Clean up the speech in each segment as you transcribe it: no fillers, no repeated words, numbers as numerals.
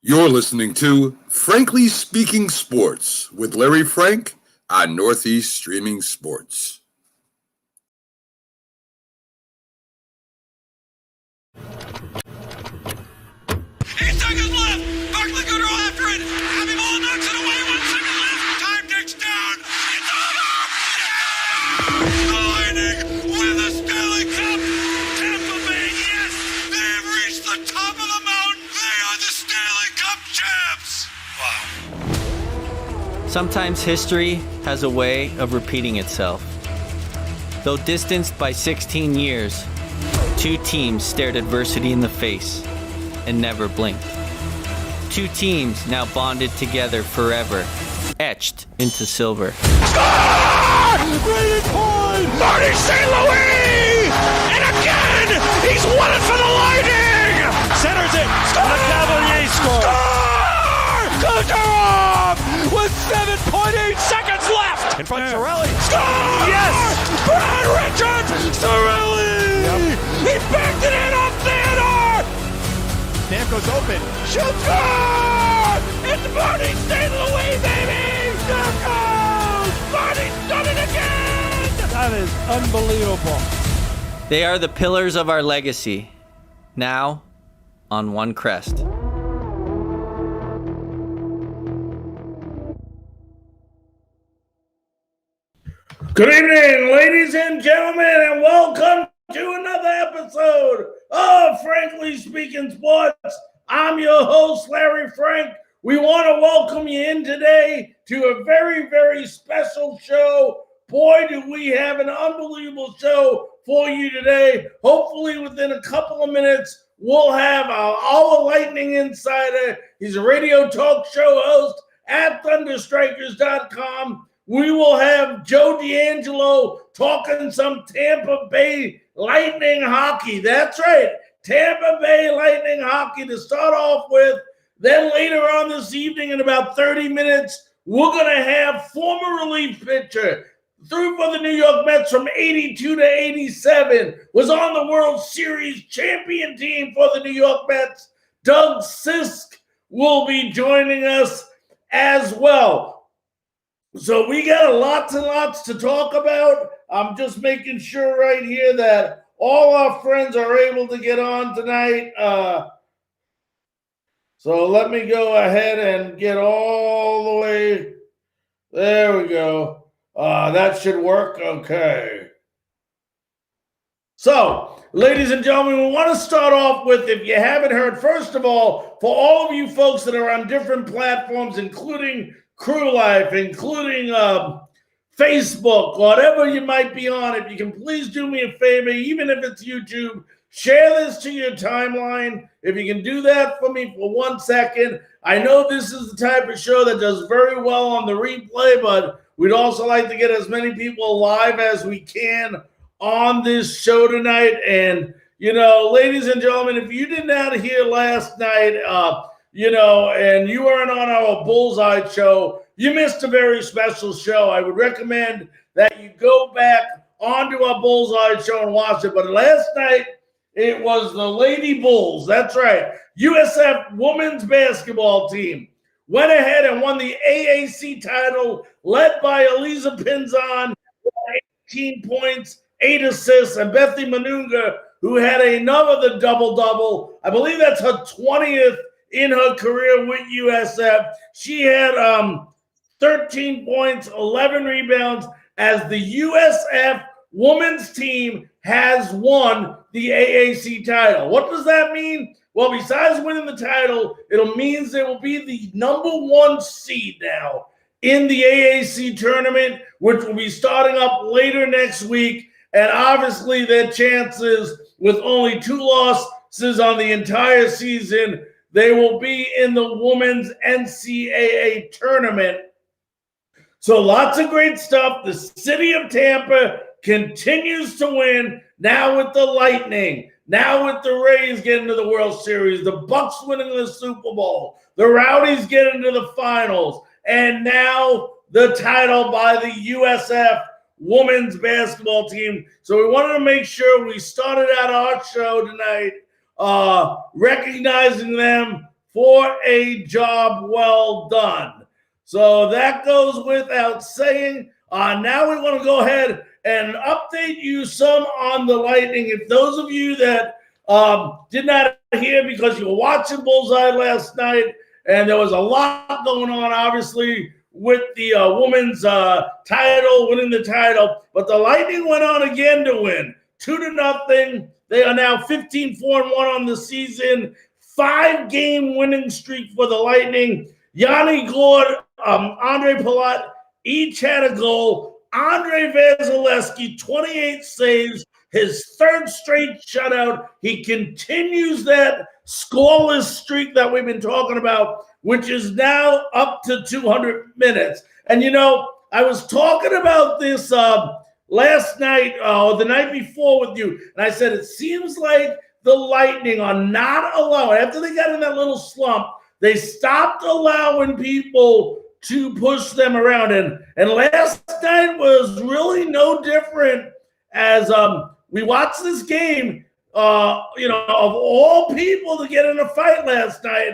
You're listening to Frankly Speaking Sports with Larry Frank on Northeast Streaming Sports. Eight seconds left. Barkley going to go after it. Happy ball knocks it away. 1 second left. Time ticks down. It's over. Yeah! The Lightning win the Stanley Cup. Tampa Bay, yes, they have reached the top of the mountain. They are the Stanley Cup champs. Wow. Sometimes history has a way of repeating itself. Though distanced by 16 years, two teams stared adversity in the face and never blinked. Two teams now bonded together forever, etched into silver. Score! Rated point! Marty St. Louis! And again, he's won it for the Lightning! Centers it. Score! The Cavaliers score! Score! Kucherov with 7.8 seconds left! In front of Cirelli. Score! Yes! Brad Richards! Cirelli! Yep. He backed it in on Theodore! Stamkos open. Shoot! Score! It's Marty St. Louis, baby! Stamkos! Marty's done it again! That is unbelievable. They are the pillars of our legacy, now on one crest. Good evening, ladies and gentlemen, and welcome to another episode of Frankly Speaking Sports. I'm your host, Larry Frank. We want to welcome you in today to a very, very special show. Boy, do we have an unbelievable show for you today. Hopefully, within a couple of minutes, we'll have our Lightning Insider. He's a radio talk show host at thunderstrikers.com. We will have Joe D'Angelo talking some Tampa Bay Lightning hockey. That's right, Tampa Bay Lightning hockey to start off with. Then later on this evening, in about 30 minutes, we're going to have former relief pitcher, threw for the New York Mets from 82 to 87, was on the World Series champion team for the New York Mets. Doug Sisk will be joining us as well. So we got lots and lots to talk about. I'm just making sure right here that all our friends are able to get on tonight. So let me go ahead and get all the way. There we go. That should work. Okay. So, ladies and gentlemen, we want to start off with, if you haven't heard, first of all, for all of you folks that are on different platforms, including Crew Life, including Facebook, whatever you might be on, if you can please do me a favor, even if it's YouTube, share this to your timeline. If you can do that for me for 1 second. I know this is the type of show that does very well on the replay, but we'd also like to get as many people live as we can on this show tonight. And, you know, ladies and gentlemen, if you did not hear last night, and you weren't on our Bullseye show, you missed a very special show. I would recommend that you go back onto our Bullseye show and watch it. But last night, it was the Lady Bulls. That's right. USF women's basketball team went ahead and won the AAC title, led by Eliza Pinzon, 18 points, 8 assists, and Bethy Manunga, who had another double-double. I believe that's her 20th in her career with USF. She had 13 points, 11 rebounds, as the USF women's team has won the AAC title. What does that mean? Well, besides winning the title, it means they will be the number 1 seed now in the AAC tournament, which will be starting up later next week. And obviously their chances, with only 2 losses on the entire season, they will be in the women's NCAA tournament. So lots of great stuff. The city of Tampa continues to win, now with the Lightning, now with the Rays getting to the World Series, the Bucks winning the Super Bowl, the Rowdies getting to the finals, and now the title by the USF women's basketball team. So we wanted to make sure we started out our show tonight recognizing them for a job well done. So that goes without saying. Now we want to go ahead and update you some on the Lightning. If those of you that did not hear because you were watching Bullseye last night, and there was a lot going on, obviously, with the women's title, winning the title. But the Lightning went on again to win, 2-0. They are now 15-4-1 on the season. 5-game winning streak for the Lightning. Yanni Gourde, Andre Palat, each had a goal. Andre Vasilevsky, 28 saves, his third straight shutout. He continues that scoreless streak that we've been talking about, which is now up to 200 minutes. And, I was talking about this last night or the night before with you, and I said it seems like the Lightning are not allowing, after they got in that little slump, they stopped allowing people to push them around. And last night was really no different as we watched this game, of all people to get in a fight last night.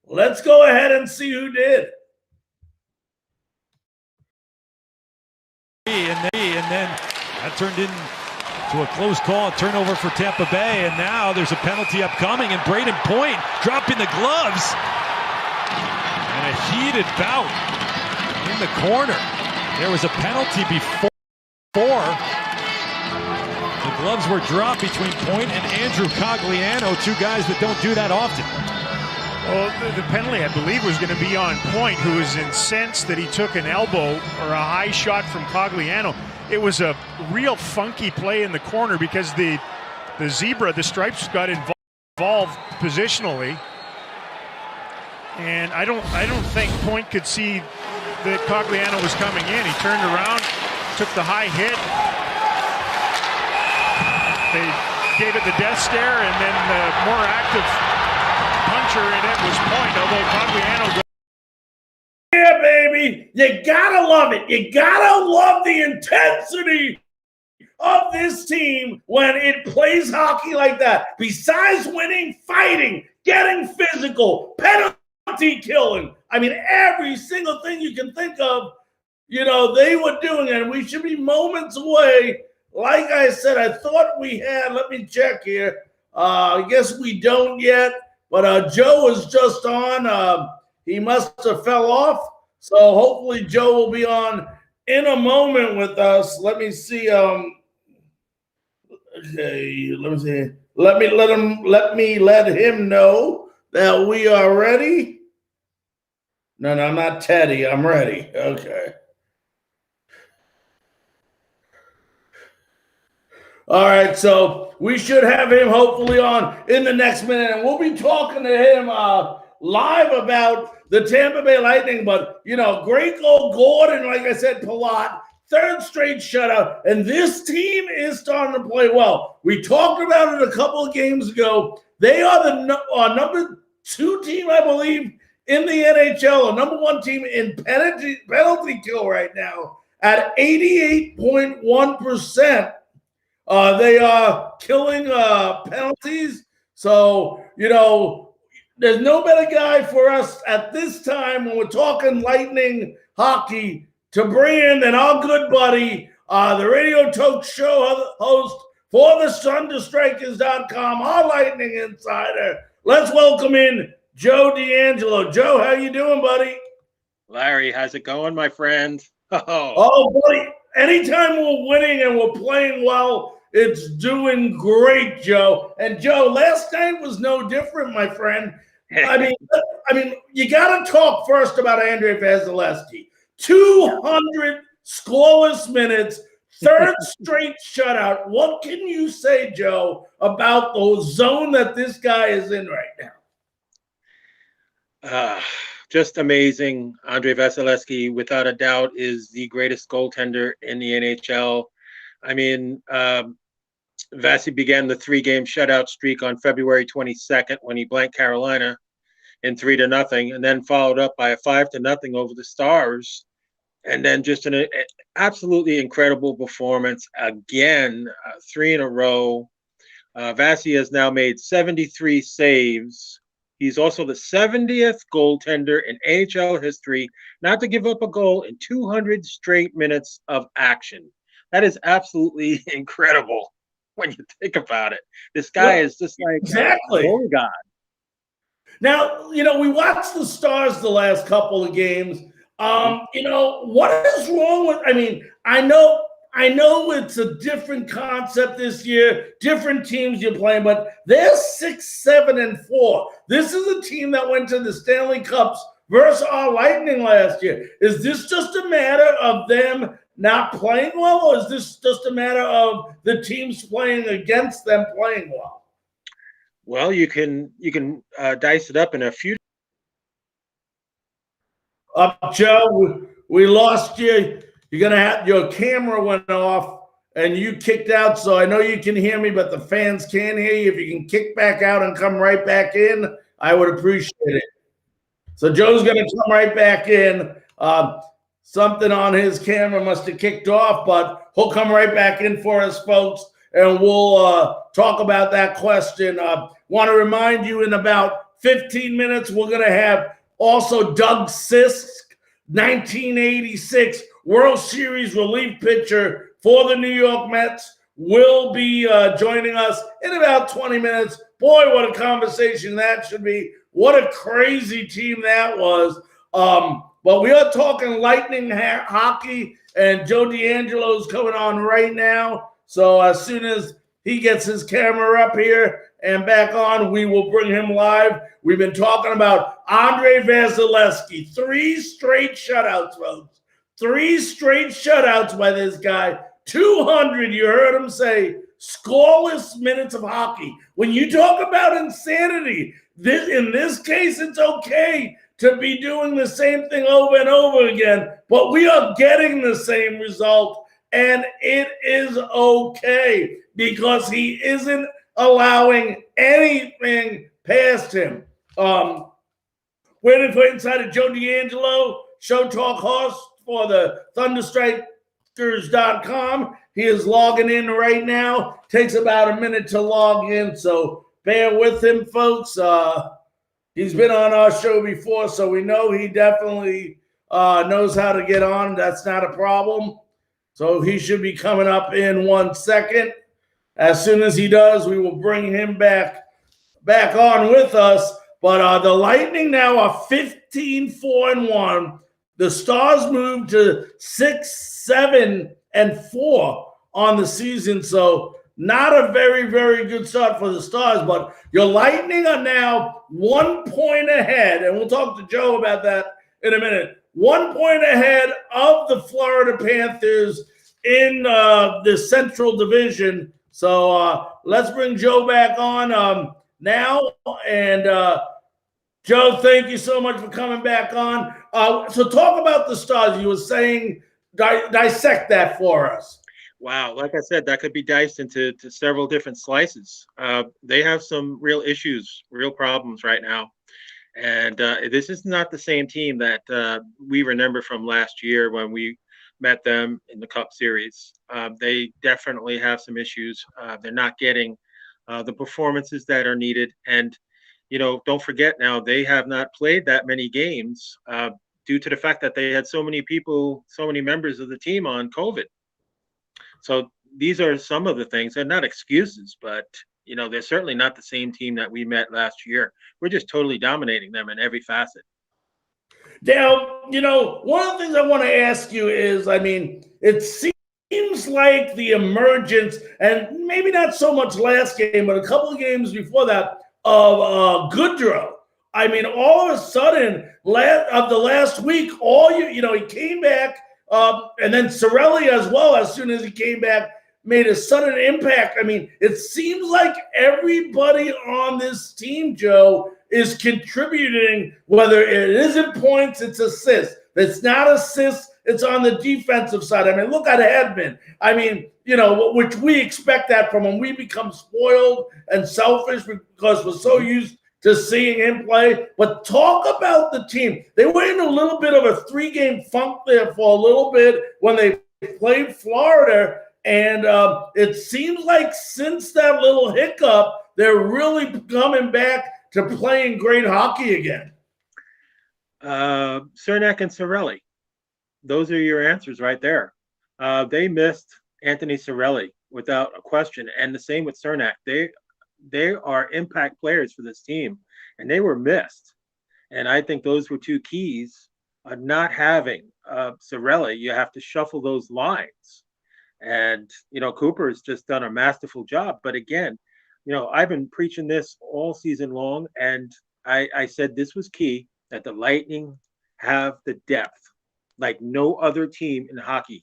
Let's go ahead and see who did. And then that turned into a close call, a turnover for Tampa Bay, and now there's a penalty upcoming, and Braden Point dropping the gloves. And a heated bout in the corner. There was a penalty before. The gloves were dropped between Point and Andrew Cogliano, two guys that don't do that often. Well, the penalty, I believe, was going to be on Point, who was incensed that he took an elbow or a high shot from Cogliano. It was a real funky play in the corner because the zebra, the stripes, got involved positionally. And I don't think Point could see that Cogliano was coming in. He turned around, took the high hit. They gave it the death stare, and then the more active puncher in it was Point, although Cogliano. Yeah, baby, you gotta love it. You gotta love the intensity of this team when it plays hockey like that. Besides winning, fighting, getting physical, penalty killing. I mean, every single thing you can think of, they were doing it. And we should be moments away. Like I said, I thought we had, let me check here. I guess we don't yet. But Joe was just on. He must have fell off. So hopefully Joe will be on in a moment with us. Let me see. Okay, let me see. Let me let him know that we are ready. No, I'm not Teddy. I'm ready. Okay. All right, so we should have him hopefully on in the next minute, and we'll be talking to him live about the Tampa Bay Lightning. But, great goal, Gordon, like I said, Palat, third straight shutout, and this team is starting to play well. We talked about it a couple of games ago. They are the number 2 team, I believe, in the NHL, a number 1 team in penalty kill right now at 88.1%. They are killing penalties. So, there's no better guy for us at this time when we're talking Lightning hockey to bring in than our good buddy, the radio talk show host for the SunderStrikers.com, our Lightning insider. Let's welcome in Joe D'Angelo. Joe, how you doing, buddy? Larry, how's it going, my friend? Oh, buddy, anytime we're winning and we're playing well, it's doing great, Joe. And Joe, last night was no different, my friend. I mean, you got to talk first about Andre Vasilevsky. 200 scoreless minutes, third straight shutout. What can you say, Joe, about the zone that this guy is in right now? Just amazing. Andre Vasilevsky, without a doubt, is the greatest goaltender in the NHL. I mean, Vasi began the 3-game shutout streak on February 22nd when he blanked Carolina in 3-0, and then followed up by a 5-0 over the Stars, and then just an absolutely incredible performance again, 3 in a row. Vasi has now made 73 saves He's also the 70th goaltender in NHL history not to give up a goal in 200 straight minutes of action. That is absolutely incredible when you think about it. This guy is just like exactly a goal god. Now, we watched the Stars the last couple of games. What is wrong with? I mean, I know it's a different concept this year, different teams you're playing, but they're 6, 7, and 4. This is a team that went to the Stanley Cups versus our Lightning last year. Is this just a matter of them not playing well, or is this just a matter of the teams playing against them playing well? Well, you can dice it up in a few. Joe, we lost you. You're gonna have your camera went off and you kicked out. So I know you can hear me, but the fans can't hear you. If you can kick back out and come right back in, I would appreciate it. So Joe's gonna come right back in. Something on his camera must have kicked off, but he'll come right back in for us, folks, and we'll talk about that question. Want to remind you, in about 15 minutes, we're going to have also Doug Sisk, 1986 World Series relief pitcher for the New York Mets, will be joining us in about 20 minutes. Boy, what a conversation that should be. What a crazy team that was. But we are talking Lightning hockey, and Joe D'Angelo is coming on right now. So as soon as he gets his camera up here and back on, we will bring him live. We've been talking about Andrei Vasilevskiy. 3 straight shutouts, folks. 3 straight shutouts by this guy. 200, you heard him say, scoreless minutes of hockey. When you talk about insanity, in this case, it's okay to be doing the same thing over and over again, but we are getting the same result. And it is okay because he isn't allowing anything past him. We're inside of Joe D'Angelo, show talk host for the Thunderstrikers.com. He is logging in right now. Takes about a minute to log in, so bear with him, folks. He's been on our show before, so we know he definitely knows how to get on. That's not a problem. So he should be coming up in 1 second. As soon as he does, we will bring him back on with us. But the Lightning now are 15-4-1. The Stars moved to 6-7-4 on the season. So not a very, very good start for the Stars. But your Lightning are now 1 point ahead. And we'll talk to Joe about that in a minute. 1 point ahead of the Florida Panthers in the Central Division. So let's bring Joe back on now. And Joe, thank you so much for coming back on. So talk about the Stars. You were saying, dissect that for us. Wow, like I said, that could be diced into several different slices. They have some real issues, real problems right now. And this is not the same team that we remember from last year when we met them in the Cup Series. They definitely have some issues. They're not getting the performances that are needed. And, don't forget now, they have not played that many games due to the fact that they had so many members of the team on COVID. So these are some of the things. They're not excuses, but they're certainly not the same team that we met last year. We're just totally dominating them in every facet. Now, one of the things I want to ask you is, it seems like the emergence, and maybe not so much last game, but a couple of games before that, of Goodrow. All of a sudden, of the last week, he came back, and then Cirelli as well, as soon as he came back, made a sudden impact. It seems like everybody on this team, Joe, is contributing, whether it isn't points, it's assists. It's not assists, it's on the defensive side. Look at Hedman. Which we expect that from him. We become spoiled and selfish because we're so used to seeing him play. But talk about the team. They were in a little bit of a 3-game funk there for a little bit when they played Florida. And it seems like since that little hiccup, they're really coming back to playing great hockey again? Cernak and Cirelli. Those are your answers right there. They missed Anthony Cirelli without a question, and the same with Cernak. They are impact players for this team, and they were missed. And I think those were two keys of not having Cirelli. You have to shuffle those lines. And, Cooper has just done a masterful job. But again, I've been preaching this all season long, and I said this was key, that the Lightning have the depth like no other team in hockey.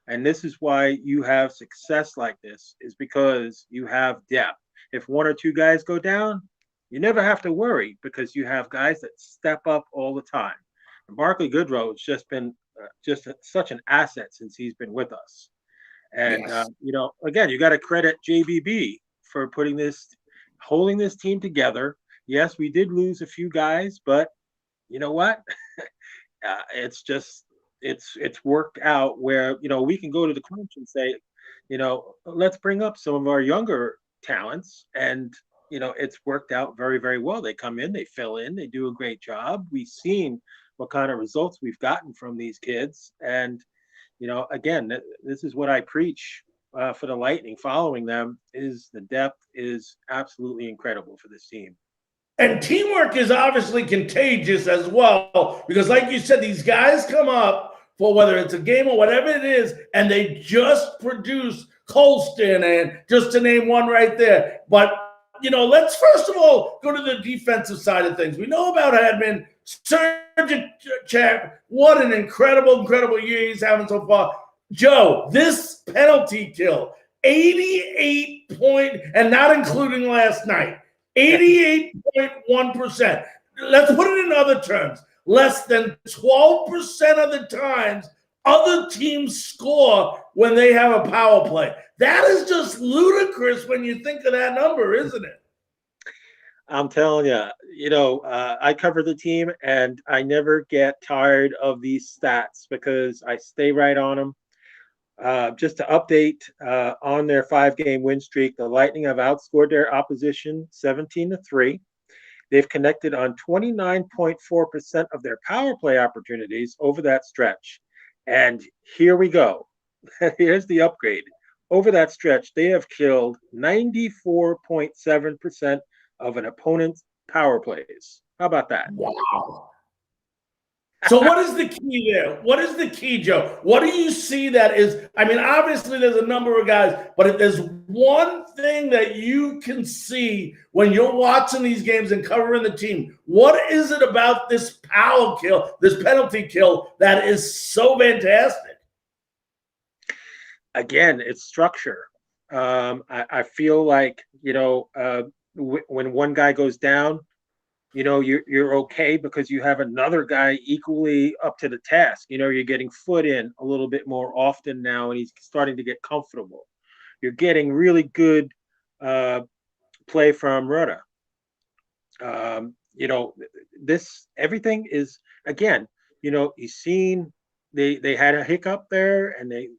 And this is why you have success like this, is because you have depth. If one or two guys go down, you never have to worry because you have guys that step up all the time. And Barclay Goodrow has just been such an asset since he's been with us. And, Yes. Again, you got to credit JBB for holding this team together. Yes, we did lose a few guys, but you know what? It's worked out where, we can go to the crunch and say, let's bring up some of our younger talents. And, it's worked out very, very well. They come in, they fill in, they do a great job. We've seen what kind of results we've gotten from these kids. And, again, this is what I preach for the Lightning following them, is the depth is absolutely incredible for this team. And teamwork is obviously contagious as well, because like you said, these guys come up for whether it's a game or whatever it is, and they just produce. Colston, and just to name one right there. But, let's first of all go to the defensive side of things. We know about Hedman, Sergeant Chap. What an incredible year he's having so far. Joe, this penalty kill, 88 point, and not including last night, 88.1%. Let's put it in other terms. Less than 12% of the times other teams score when they have a power play. That is just ludicrous when you think of that number, isn't it? I'm telling you, I cover the team, and I never get tired of these stats because I stay right on them. Just to update on their 5-game win streak, the Lightning have outscored their opposition 17-3. They've connected on 29.4% of their power play opportunities over that stretch. And here we go. Here's the upgrade. Over that stretch, they have killed 94.7% of an opponent's power plays. How about that? Wow. So what is the key there? What is the key, Joe? What do you see that is? I mean, obviously there's a number of guys, but if there's one thing that you can see when you're watching these games and covering the team, what is it about this power kill, this penalty kill, that is so fantastic? Again, it's structure. I feel like, when one guy goes down, you're okay because you have another guy equally up to the task. You're getting foot in a little bit more often now, and he's starting to get comfortable. You're getting really good play from Rutta. Everything is, again, you've seen they had a hiccup there, and they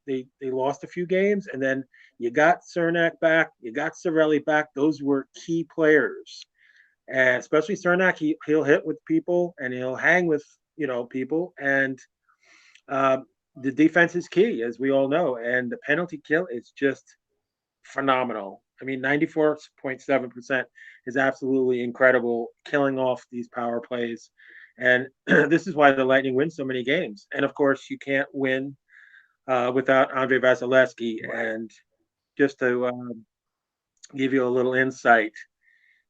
lost a few games, and then you got Cernak back, you got Cirelli back. Those were key players. And especially Cernak, he'll hit with people and he'll hang with people, and the defense is key, as we all know. And the penalty kill is just phenomenal. I mean, 94.7% is absolutely incredible, killing off these power plays. And this is why the Lightning win so many games. And of course, you can't win without Andrei Vasilevsky. And just to give you a little insight,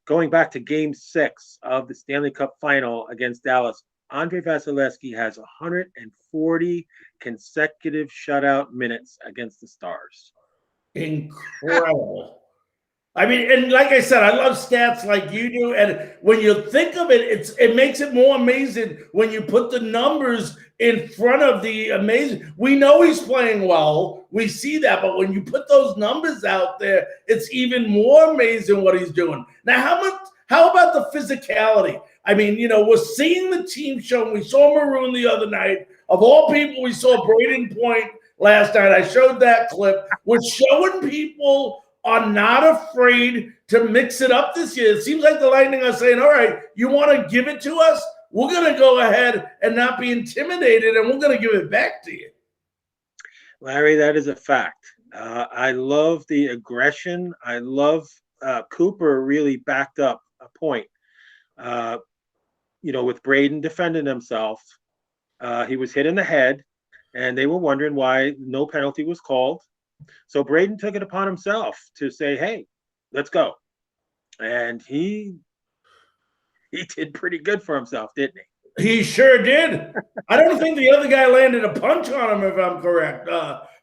going back to Game 6 of the Stanley Cup Final against Dallas, Andrei Vasilevsky has 140 consecutive shutout minutes against the Stars. Incredible. I mean, and like I said, I love stats like you do. And when you think of it, it makes it more amazing when you put the numbers in front of the amazing. We know he's playing well. We see that. But when you put those numbers out there, it's even more amazing what he's doing. Now, how about the physicality? I mean, we're seeing the team show. We saw Maroon the other night. Of all people, we saw Braden Point last night. I showed that clip. We're showing people are not afraid to mix it up this year. It seems like the Lightning are saying, all right, you want to give it to us? We're going to go ahead and not be intimidated, and we're going to give it back to you. Larry, that is a fact. I love the aggression. I love Cooper really backed up a point. With Braden defending himself, he was hit in the head, and they were wondering why no penalty was called. So Braden took it upon himself to say, "Hey, let's go," and he did pretty good for himself, didn't he? He sure did. I don't think the other guy landed a punch on him, if I'm correct.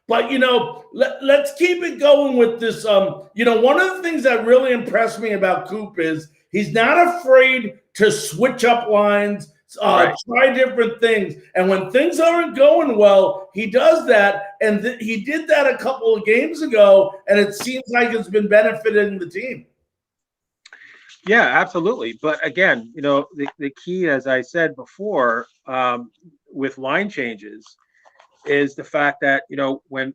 But let's keep it going with this. One of the things that really impressed me about Coop is he's not afraid to switch up lines, Right. try different things. And when things aren't going well, he does that. And he did that a couple of games ago, and it seems like it's been benefiting the team. Yeah, absolutely. But again, the key, as I said before, with line changes, is the fact that when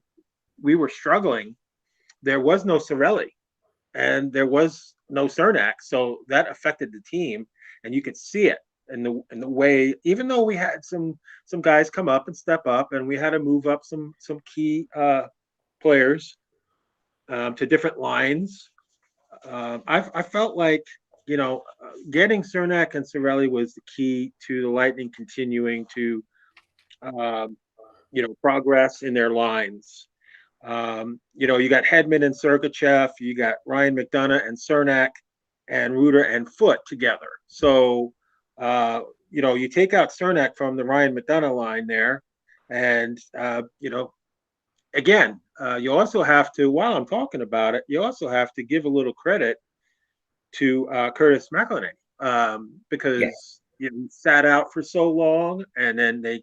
we were struggling, there was no Cirelli and there was no Cernak, so that affected the team, and you could see it in the way. Even though we had some guys come up and step up, and we had to move up some key players to different lines. I felt like getting Cernak and Cirelli was the key to the Lightning continuing to progress in their lines. You got Hedman and Sergachev, you got Ryan McDonough and Cernak, and Reuter and Foote together. So you take out Cernak from the Ryan McDonough line there, and again, you also have to, while I'm talking about it, you also have to give a little credit to Curtis McElhinney because he sat out for so long, and then they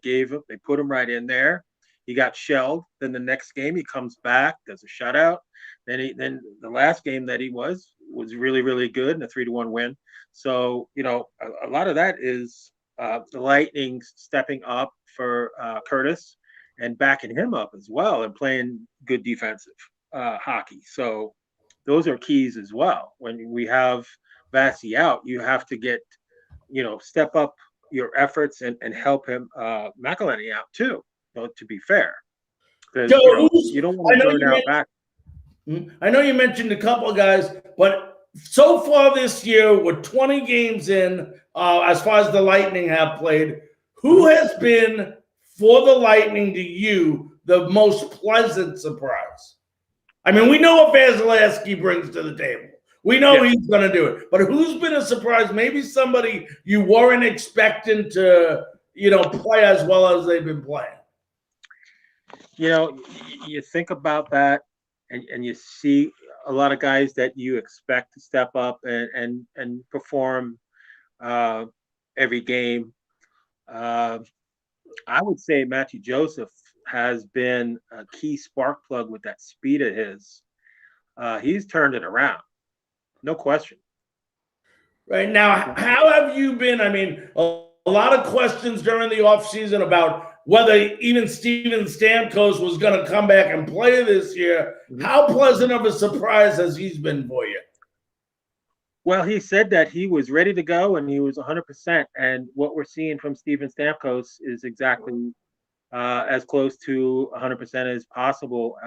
put him right in there. He got shelled. Then the next game he comes back, does a shutout. Then the last game that he was really, really good in a 3-1 win. So a lot of that is the Lightning stepping up for Curtis and backing him up as well and playing good defensive hockey. So those are keys as well. When we have Vasi out, you have to step up your efforts and help him McElhinney out too. To be fair, because you don't want to burn out back. I know you mentioned a couple of guys, but so far this year, with 20 games in, as far as the Lightning have played, who has been for the Lightning to you the most pleasant surprise? I mean, we know what Vasilevsky brings to the table. We know he's going to do it. But who's been a surprise? Maybe somebody you weren't expecting to, play as well as they've been playing. You think about that, and you see a lot of guys that you expect to step up and perform every game. I would say Matthew Joseph has been a key spark plug with that speed of his. He's turned it around, no question. Right now, how have you been? I mean, a lot of questions during the offseason about whether even Steven Stamkos was going to come back and play this year. Mm-hmm. How pleasant of a surprise has he been for you? Well, he said that he was ready to go and he was 100%. And what we're seeing from Steven Stamkos is exactly as close to 100% as possible.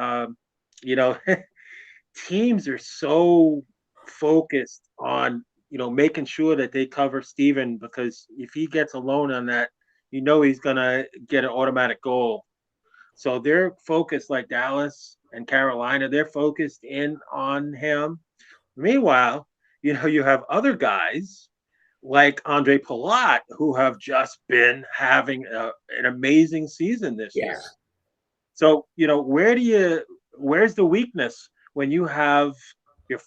Teams are so focused on, making sure that they cover Steven, because if he gets alone on that, he's going to get an automatic goal. So they're focused, like Dallas and Carolina, they're focused in on him. Meanwhile, you have other guys like Andre Palat who have just been having an amazing season this year. So, where's the weakness when you're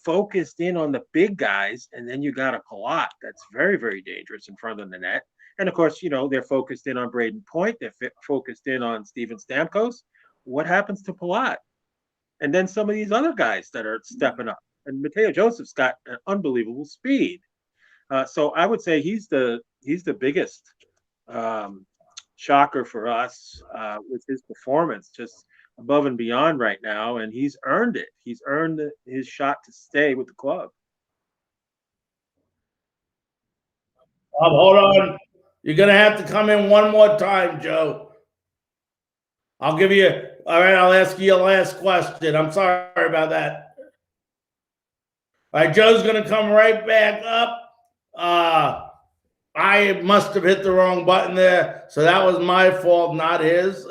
focused in on the big guys, and then you got a Palat that's very, very dangerous in front of the net. And of course, they're focused in on Braden Point. They're focused in on Steven Stamkos. What happens to Palat? And then some of these other guys that are stepping up. And Mateo Joseph's got an unbelievable speed. So I would say he's the biggest shocker for us with his performance. Just above and beyond right now, and he's earned it. He's earned his shot to stay with the club. Hold on. You're going to have to come in one more time, Joe. I'll give you, all right, I'll ask you a last question. I'm sorry about that. All right, Joe's going to come right back up. I must have hit the wrong button there. So that was my fault, not his.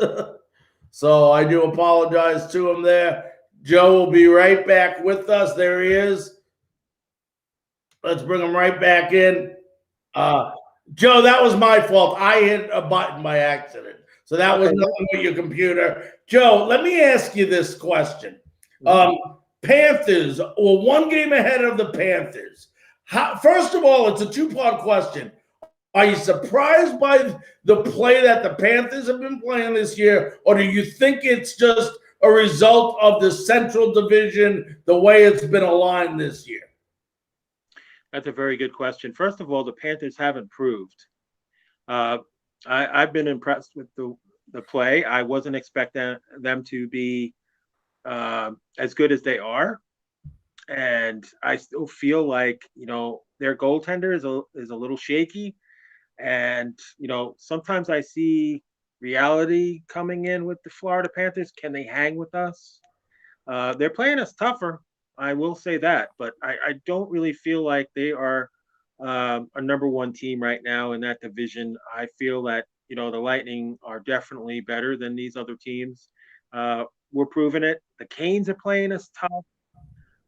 So I do apologize to him there. Joe will be right back with us. There he is. Let's bring him right back in. Joe, that was my fault. I hit a button by accident. So that was nothing with your computer. Joe, let me ask you this question. Panthers, or one game ahead of the Panthers. First of all, it's a two-part question. Are you surprised by the play that the Panthers have been playing this year, or do you think it's just a result of the Central Division, the way it's been aligned this year? That's a very good question. First of all, the Panthers have improved. I've been impressed with the play. I wasn't expecting them to be as good as they are, and I still feel like their goaltender is a little shaky, and sometimes I see reality coming in with the Florida Panthers. Can they hang with us? They're playing us tougher. I will say that, but I don't really feel like they are a number one team right now in that division. I feel that the Lightning are definitely better than these other teams. We're proving it. The Canes are playing us tough.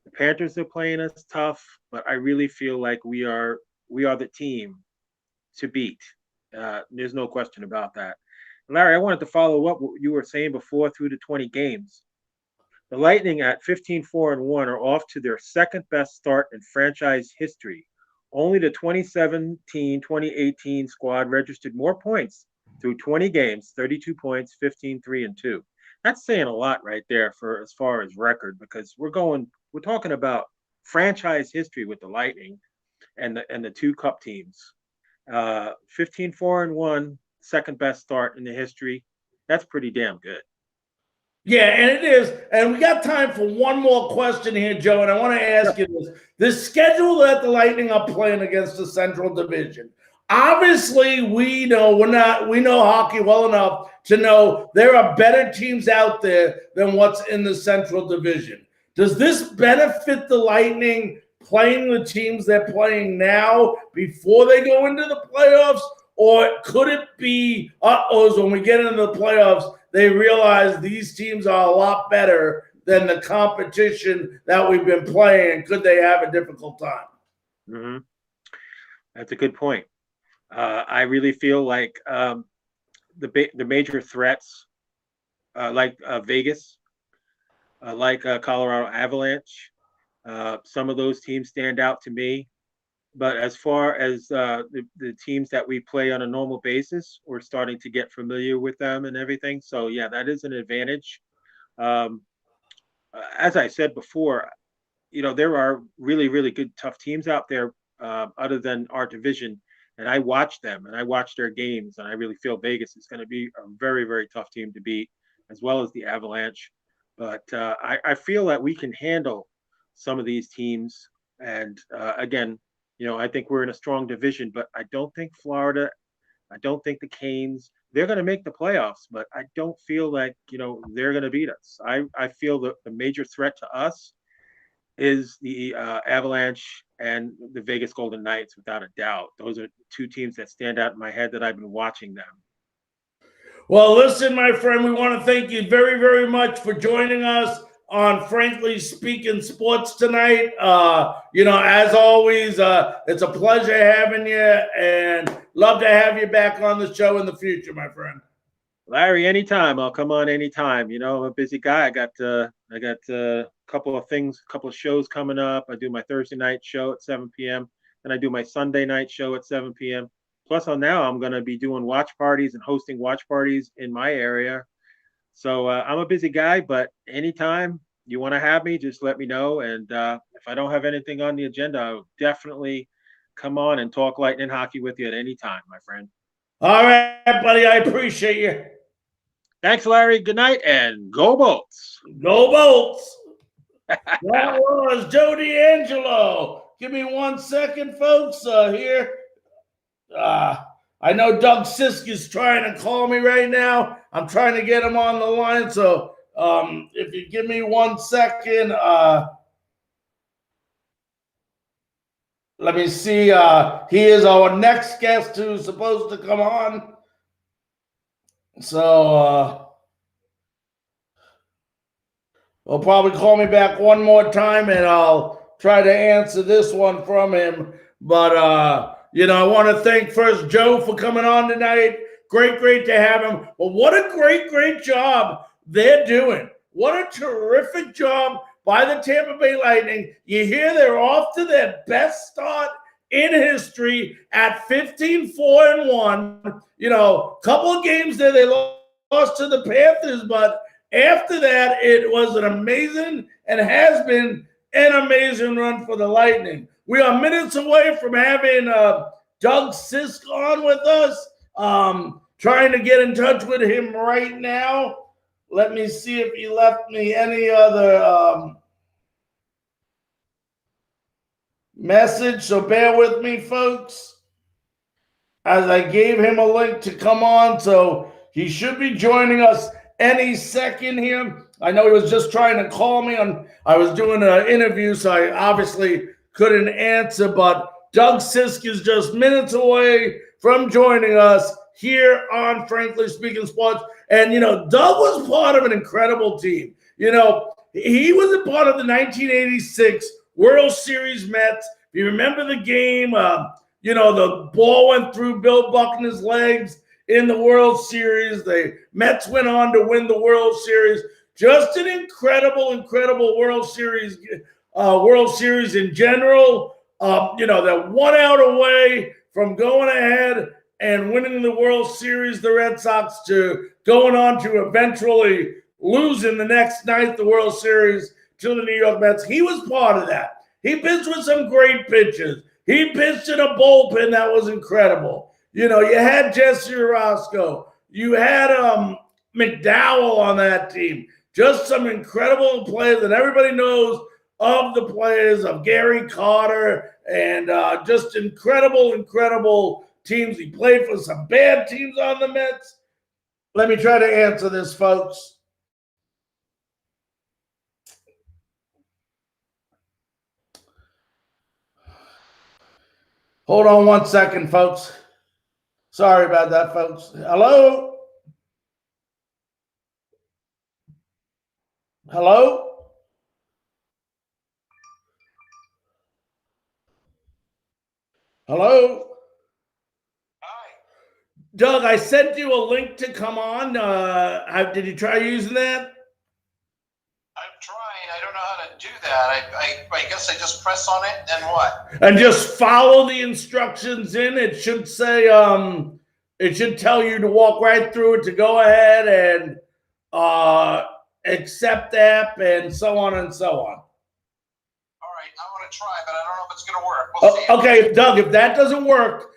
The Panthers are playing us tough, but I really feel like we are the team to beat. There's no question about that. Larry, I wanted to follow up what you were saying before through the 20 games. The Lightning at 15-4-1 are off to their second best start in franchise history. Only the 2017-2018 squad registered more points through 20 games, 32 points, 15-3-2. That's saying a lot right there for as far as record, because we're talking about franchise history with the Lightning and the two cup teams. 15-4-1, second best start in the history. That's pretty damn good. Yeah, and it is. And we got time for one more question here, Joe. And I want to ask you this. The schedule that the Lightning are playing against the Central Division. Obviously, we know hockey well enough to know there are better teams out there than what's in the Central Division. Does this benefit the Lightning playing the teams they're playing now before they go into the playoffs? Or could it be, when we get into the playoffs, they realize these teams are a lot better than the competition that we've been playing? Could they have a difficult time? Mm-hmm. That's a good point. I really feel like the major threats, like Vegas, like Colorado Avalanche, some of those teams stand out to me. But as far as the teams that we play on a normal basis, we're starting to get familiar with them and everything. So, yeah, that is an advantage. As I said before, there are really, really good, tough teams out there other than our division. And I watch them and I watch their games. And I really feel Vegas is going to be a very, very tough team to beat, as well as the Avalanche. But I feel that we can handle some of these teams. And again, I think we're in a strong division, but I don't think Florida, I don't think the Canes, they're going to make the playoffs, but I don't feel like, they're going to beat us. I feel that the major threat to us is the Avalanche and the Vegas Golden Knights, without a doubt. Those are two teams that stand out in my head that I've been watching them. Well, listen, my friend, we want to thank you very, very much for joining us on Frankly Speaking Sports tonight. As always, it's a pleasure having you, and love to have you back on the show in the future, my friend. Larry, anytime. I'll come on anytime. I'm a busy guy. I got a couple of shows coming up. I do my Thursday night show at 7 p.m. and I do my Sunday night show at 7 p.m. Plus, I'm going to be doing watch parties and hosting watch parties in my area. So I'm a busy guy, but anytime you want to have me, just let me know. And if I don't have anything on the agenda, I'll definitely come on and talk Lightning hockey with you at any time, my friend. All right, buddy. I appreciate you. Thanks, Larry. Good night, and go Bolts. Go Bolts. That was Joe D'Angelo. Give me 1 second, folks. Here. I know Doug Sisk is trying to call me right now. I'm trying to get him on the line. So if you give me 1 second, let me see. He is our next guest who's supposed to come on. So he'll probably call me back one more time, and I'll try to answer this one from him. But, I want to thank first Joe for coming on tonight. Great to have him. But what a great job they're doing. What a terrific job by the Tampa Bay Lightning. You hear they're off to their best start in history at 15-4-1. Couple of games there they lost to the Panthers, but after that, it was an amazing and has been an amazing run for the Lightning. We are minutes away from having Doug Sisk on with us. Trying to get in touch with him right now. Let me see if he left me any other message. So bear with me, folks, as I gave him a link to come on. So he should be joining us any second here. I know he was just trying to call me. I was doing an interview, so I obviously couldn't answer. But Doug Sisk is just minutes away from joining us here on Frankly Speaking Sports. And, Doug was part of an incredible team. He was a part of the 1986 World Series Mets. If you remember the game, the ball went through Bill Buckner's legs in the World Series. The Mets went on to win the World Series. Just an incredible World Series in general. They're 1 out away from going ahead and winning the World Series, the Red Sox, to going on to eventually losing the next night the World Series to the New York Mets. He was part of that. He pitched with some great pitches. He pitched in a bullpen that was incredible. You had Jesse Orosco. You had McDowell on that team. Just some incredible players, and everybody knows of the players of Gary Carter, and just incredible teams. He played for some bad teams on the Mets. Let me try to answer this, folks. Hold on 1 second, folks. Sorry about that, folks. Hello? Hello? Hello? Hi. Doug, I sent you a link to come on. Did you try using that? I'm trying. I don't know how to do that. I guess I just press on it, and what? And just follow the instructions in. It should say, it should tell you to walk right through it, to go ahead and accept app, and so on and so on. All right, I want to try, but I don't know if it's going to work. We'll see. Okay, Doug, if that doesn't work,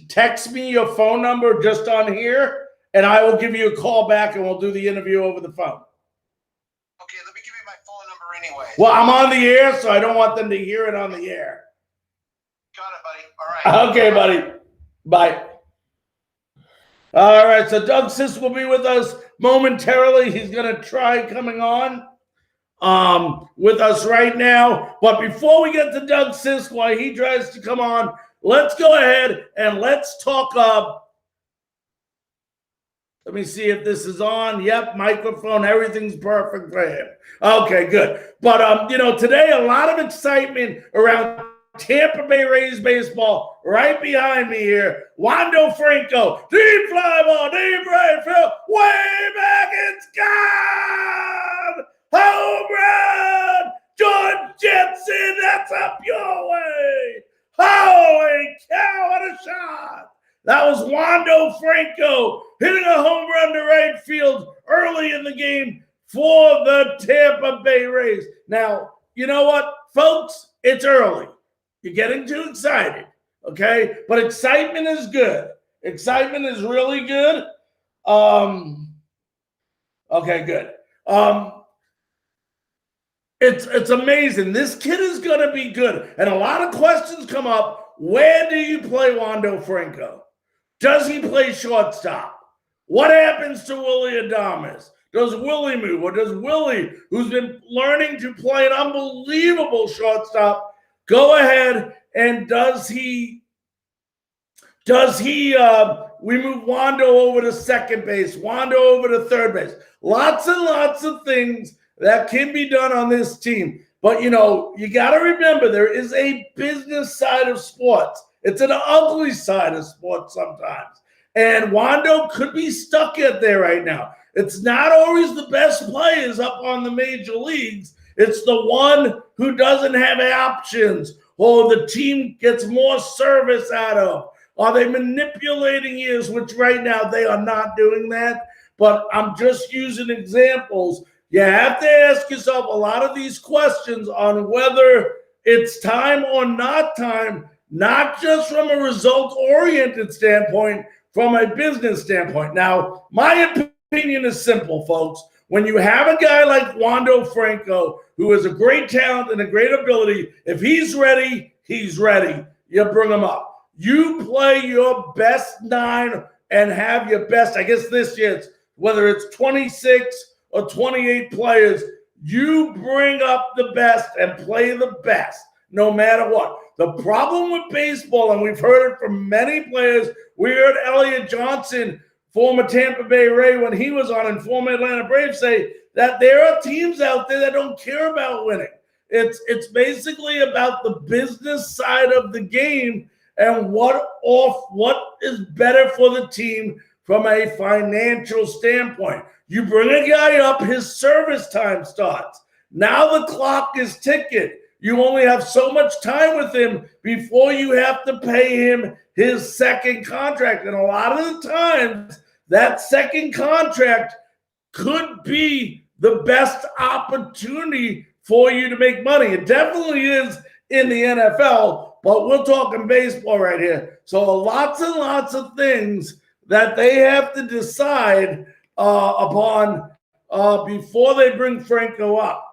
text me your phone number just on here, and I will give you a call back, and we'll do the interview over the phone. Okay, let me give you my phone number anyway. Well, I'm on the air, so I don't want them to hear it on the air. Got it, buddy. All right. Okay, buddy. Bye. All right, so Doug Sisk will be with us momentarily. He's going to try coming on with us right now. But before we get to Doug Sisk, while he tries to come on, let's go ahead and let's talk. Let me see if this is on. Yep, microphone, everything's perfect for him. Okay, good. But, today a lot of excitement around Tampa Bay Rays baseball. Right behind me here, Wando Franco. Deep fly ball, deep right field, way back, it's gone! Home run! George Jetson, that's up your way! Holy cow, what a shot! That was Wando Franco hitting a home run to right field early in the game for the Tampa Bay Rays. Now, you know what, folks? It's early. You're getting too excited, okay? But excitement is good. Excitement is really good. Okay, good. It's amazing. This kid is going to be good. And a lot of questions come up. Where do you play Wando Franco? Does he play shortstop? What happens to Willie Adames? Does Willie move? Or does Willie, who's been learning to play an unbelievable shortstop, go ahead and does he we move Wando over to second base, Wando over to third base. Lots and lots of things that can be done on this team. But, you got to remember there is a business side of sports. It's an ugly side of sports sometimes. And Wando could be stuck out there right now. It's not always the best players up on the major leagues. It's the one who doesn't have options or the team gets more service out of. Are they manipulating years, which right now they are not doing that? But I'm just using examples. You have to ask yourself a lot of these questions on whether it's time or not time, not just from a result-oriented standpoint, from a business standpoint. Now, my opinion is simple, folks. When you have a guy like Wando Franco, who has a great talent and a great ability, if he's ready, he's ready. You bring him up. You play your best 9 and have your best, I guess this year, whether it's 26 or 28 players, you bring up the best and play the best, no matter what. The problem with baseball, and we've heard it from many players, we heard Elliot Johnson, former Tampa Bay Ray, when he was on, and former Atlanta Braves, say that there are teams out there that don't care about winning. It's basically about the business side of the game and what is better for the team from a financial standpoint. You bring a guy up, his service time starts. Now the clock is ticking. You only have so much time with him before you have to pay him his second contract. And a lot of the times, that second contract could be the best opportunity for you to make money. It definitely is in the NFL, but we're talking baseball right here. So lots and lots of things that they have to decide upon before they bring Franco up.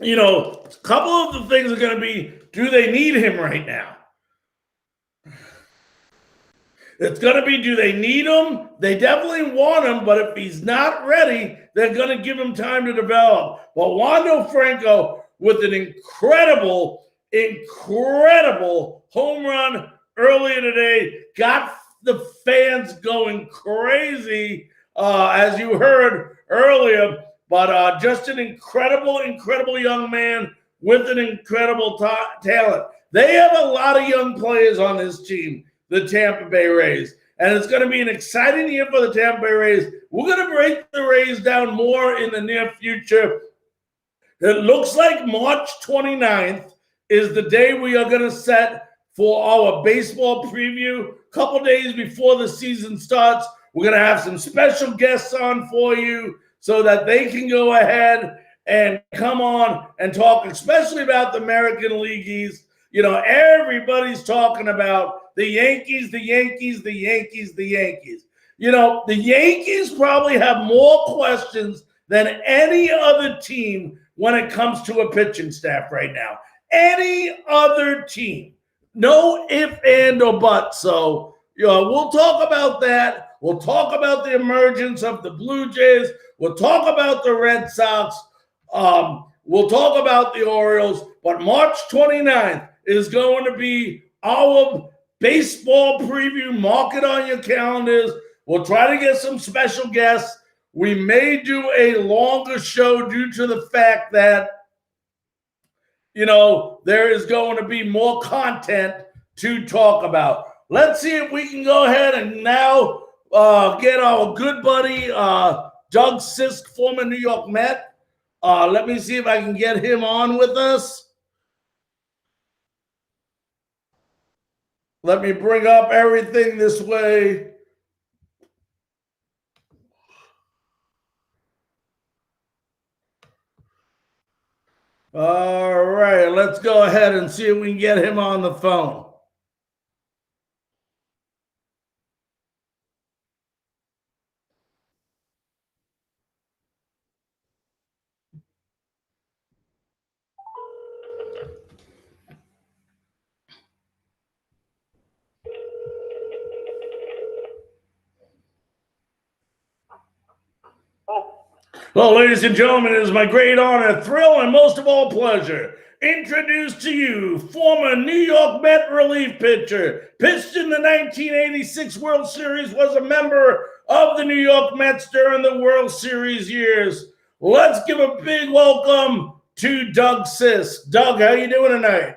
A couple of the things are going to be, do they need him right now? It's going to be, do they need him? They definitely want him, but if he's not ready, they're going to give him time to develop. Well, Wando Franco, with an incredible home run earlier today, got the fans going crazy, as you heard earlier. But just an incredible young man with an incredible talent. They have a lot of young players on this team, the Tampa Bay Rays. And it's going to be an exciting year for the Tampa Bay Rays. We're going to break the Rays down more in the near future. It looks like March 29th is the day we are going to set for our baseball preview. A couple days before the season starts, we're going to have some special guests on for you so that they can go ahead and come on and talk, especially about the American League East. Everybody's talking about the Yankees, the Yankees, the Yankees, the Yankees. The Yankees probably have more questions than any other team when it comes to a pitching staff right now. Any other team. No if, and, or but. So, we'll talk about that. We'll talk about the emergence of the Blue Jays. We'll talk about the Red Sox. We'll talk about the Orioles. But March 29th is going to be our baseball preview. Mark it on your calendars. We'll try to get some special guests. We may do a longer show due to the fact that, there is going to be more content to talk about. Let's see if we can go ahead and now get our good buddy, Doug Sisk, former New York Met. Let me see if I can get him on with us. Let me bring up everything this way. All right, let's go ahead and see if we can get him on the phone. Well, ladies and gentlemen, it is my great honor, thrill, and most of all pleasure introduce to you former New York Met relief pitcher, pitched in the 1986 World Series, was a member of the New York Mets during the World Series years. Let's give a big welcome to Doug Sisk. Doug, how you doing tonight?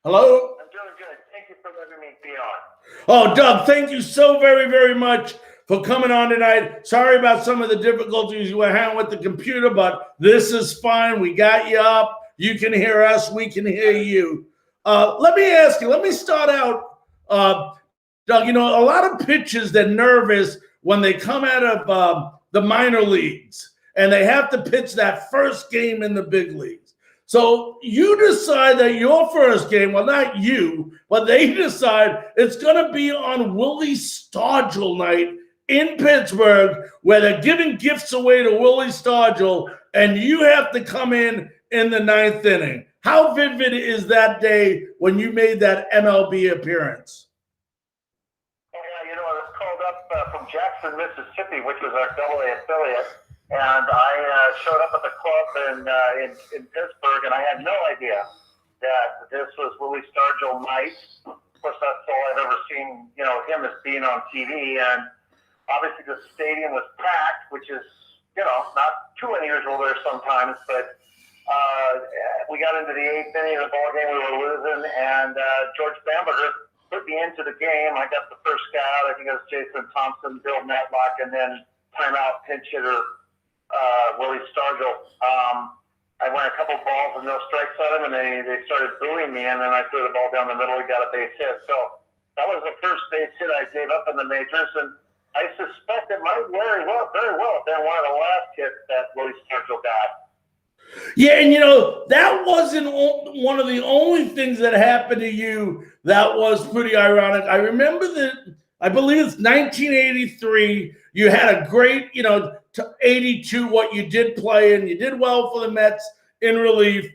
Hello? I'm doing good. Thank you for letting me be on. Oh, Doug, thank you so very, very much for coming on tonight. Sorry about some of the difficulties you were having with the computer, but this is fine. We got you up. You can hear us. We can hear you. Let me ask you, let me start out, Doug, a lot of pitchers, they're nervous when they come out of the minor leagues and they have to pitch that first game in the big leagues. So you decide that your first game, well, not you, but they decide it's going to be on Willie Stargell night in Pittsburgh, where they're giving gifts away to Willie Stargell, and you have to come in the ninth inning. How vivid is that day when you made that MLB appearance? Yeah, I was called up from Jackson, Mississippi, which was our AA affiliate, and I showed up at the club in Pittsburgh, and I had no idea that this was Willie Stargell night. Of course, that's all I've ever seen, him as being on TV, and obviously the stadium was packed, which is, not too unusual there sometimes, but we got into the eighth inning of the ball game, we were losing, and George Bamberger put me into the game. I got the first guy out. I think it was Jason Thompson, Bill Matlock, and then timeout pinch hitter Willie Stargell. I went a couple balls and no strikes at him, and they started booing me, and then I threw the ball down the middle. We got a base hit. So that was the first base hit I gave up in the majors, and I suspect it might very well have been one of the last hits that Willie Stargell got. Yeah, and that wasn't one of the only things that happened to you that was pretty ironic. I remember that, I believe it's 1983, you had a great, to 82, what you did play, and you did well for the Mets in relief.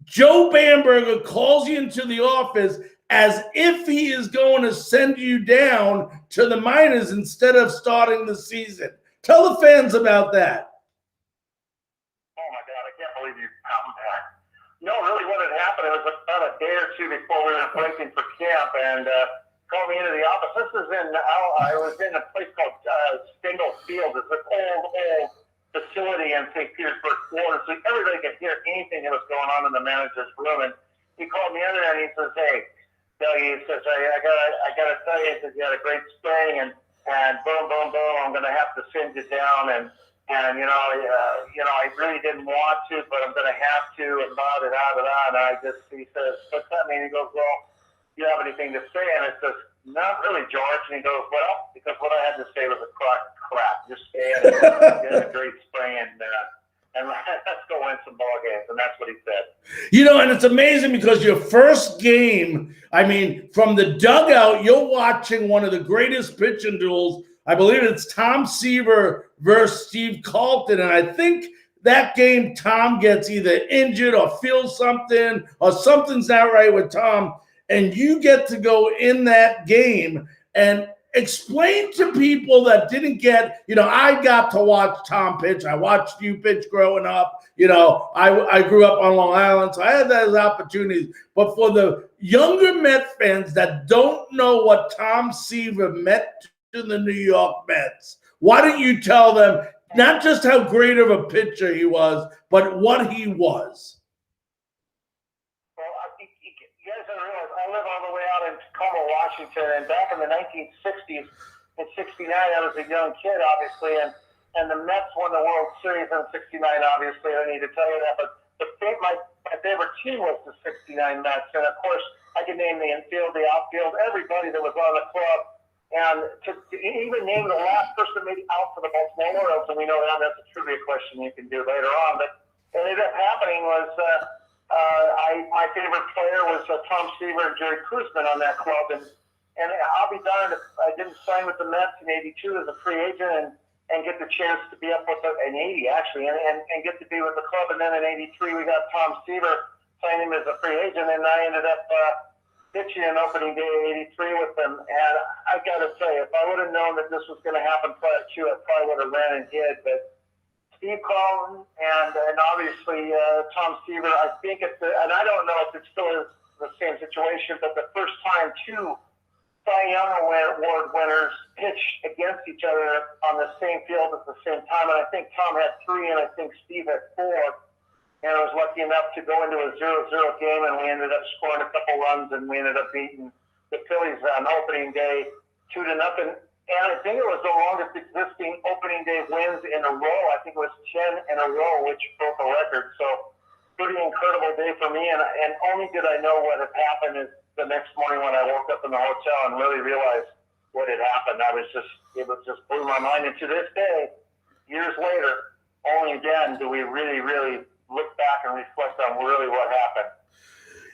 Joe Bamberger calls you into the office as if he is going to send you down to the minors instead of starting the season. Tell the fans about that. Oh, my God, I can't believe you found that. No, really what had happened, it was about a day or two before we were breaking for camp, and called me into the office. This is I was in a place called Stengel Field. It's an old facility in St. Petersburg, Florida, so everybody could hear anything that was going on in the manager's room. And he called me in there and he says, "Hey, Doug," he says, I gotta tell you, he says, "You had a great spring, and boom, boom, boom, I'm gonna have to send you down, and I really didn't want to, but I'm gonna have to, and and he says, "What's that mean?" He goes, "Well, do you have anything to say?" And I says, "Not really, George." And he goes, "Well, because what I had to say was a crap. Just stay in and get a great spring, and let's go win some ball games." And that's what he said. And it's amazing because your first game, from the dugout, you're watching one of the greatest pitching duels. I believe it's Tom Seaver versus Steve Carlton. And I think that game, Tom gets either injured or feels something, or something's not right with Tom. And you get to go in that game and explain to people that didn't get, I got to watch Tom pitch. I watched you pitch growing up. I grew up on Long Island, so I had those opportunities. But for the younger Met fans that don't know what Tom Seaver meant to the New York Mets, why don't you tell them not just how great of a pitcher he was, but what he was? I live all the way out in Tacoma, Washington, and back in the 1960s, in '69, I was a young kid, obviously, and the Mets won the World Series in '69, obviously. I don't need to tell you that, but my favorite team was the '69 Mets, and of course, I could name the infield, the outfield, everybody that was on the club, and to even name the last person maybe out for the Baltimore Orioles, and we know that's a trivia question you can do later on, but what ended up happening was my favorite player was Tom Seaver and Jerry Koosman on that club, and I'll be darned if I didn't sign with the Mets in '82 as a free agent and get the chance to be up with in '80 actually, and get to be with the club. And then in '83 we got Tom Seaver, signed him as a free agent, and I ended up pitching in opening day '83 with them, and I got to say, if I would have known that this was going to happen prior to, I probably would have ran and hid. But Steve Collin and obviously Tom Seaver, I think it's and I don't know if it still is the same situation, but the first time two Cy Young Award winners pitched against each other on the same field at the same time, and I think Tom had 3, and I think Steve had 4. And I was lucky enough to go into a 0-0 game, and we ended up scoring a couple runs, and we ended up beating the Phillies on opening day 2-0. And I think it was the longest existing opening day wins in a row. I think it was 10 in a row, which broke a record. So pretty incredible day for me. And only did I know what had happened is the next morning when I woke up in the hotel and really realized what had happened. It just blew my mind. And to this day, years later, only then do we really look back and reflect on really what happened.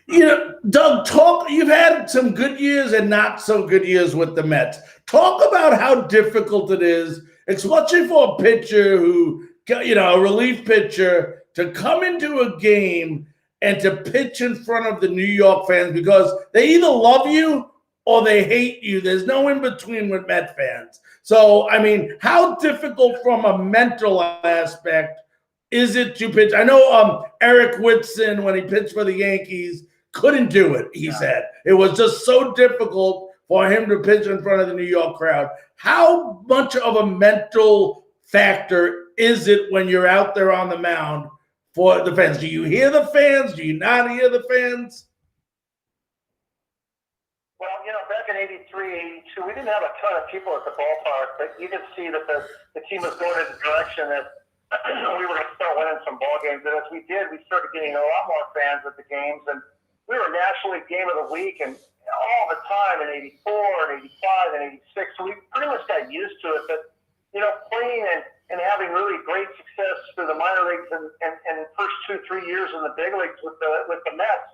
You know, Doug, you've had some good years and not so good years with the Mets. Talk about how difficult it is, especially for a pitcher who, a relief pitcher, to come into a game and to pitch in front of the New York fans, because they either love you or they hate you. There's no in between with Met fans. So, I mean, how difficult from a mental aspect is it to pitch? I know Eric Whitson, when he pitched for the Yankees, couldn't do it, he said. It was just so difficult for him to pitch in front of the New York crowd. How much of a mental factor is it when you're out there on the mound for the fans? Do you hear the fans? Do you not hear the fans? Well, back in '83, '82, we didn't have a ton of people at the ballpark, but you could see that the team was going in the direction that we were going to start winning some ball games. And as we did, we started getting a lot more fans at the games. And we were National League Game of the Week and all the time in '84 and '85 and '86. So we pretty much got used to it. But, playing and having really great success through the minor leagues and the first 2-3 years in the big leagues with the Mets,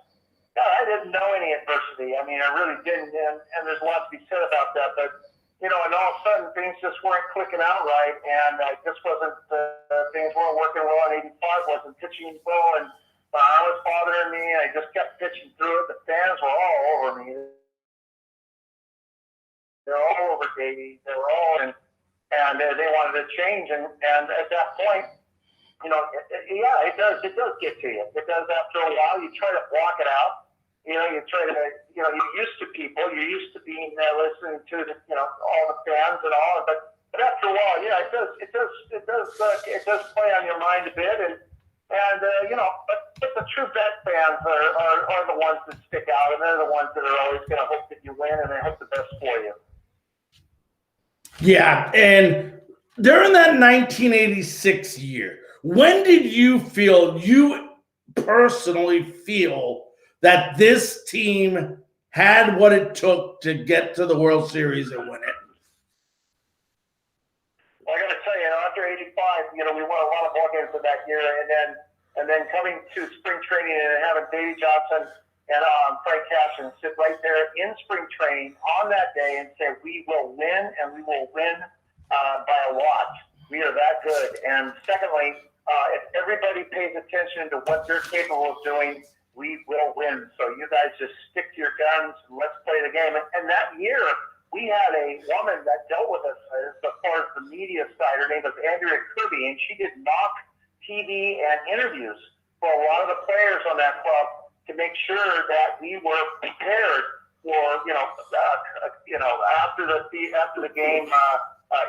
God, I didn't know any adversity. I mean, I really didn't. And there's a lot to be said about that. But and all of a sudden things just weren't clicking out right, and I just wasn't, things weren't working well in '85, wasn't pitching well, and my arm was bothering me, and I just kept pitching through it. The fans were all over me. They're all over Davey. They were all, and they wanted to change, and at that point, it does get to you. It does after a while. You try to block it out. You try to, you're used to people. You're used to being there listening to all the fans and all. But after a while, yeah, it does play on your mind a bit. But the true Met fans are the ones that stick out, and they're the ones that are always going to hope that you win, and they hope the best for you. Yeah, and during that 1986 year, when did you personally feel that this team had what it took to get to the World Series and win it? Well, I got to tell you, after '85, we won a lot of ball games in that year, and then coming to spring training and having Davey Johnson and Frank Cashin sit right there in spring training on that day and say, "We will win, and we will win by a lot. We are that good." And secondly, if everybody pays attention to what they're capable of doing, we will win. So you guys just stick to your guns and let's play the game. And that year, we had a woman that dealt with us as far as the media side. Her name was Andrea Kirby, and she did mock TV and interviews for a lot of the players on that club to make sure that we were prepared for, after the game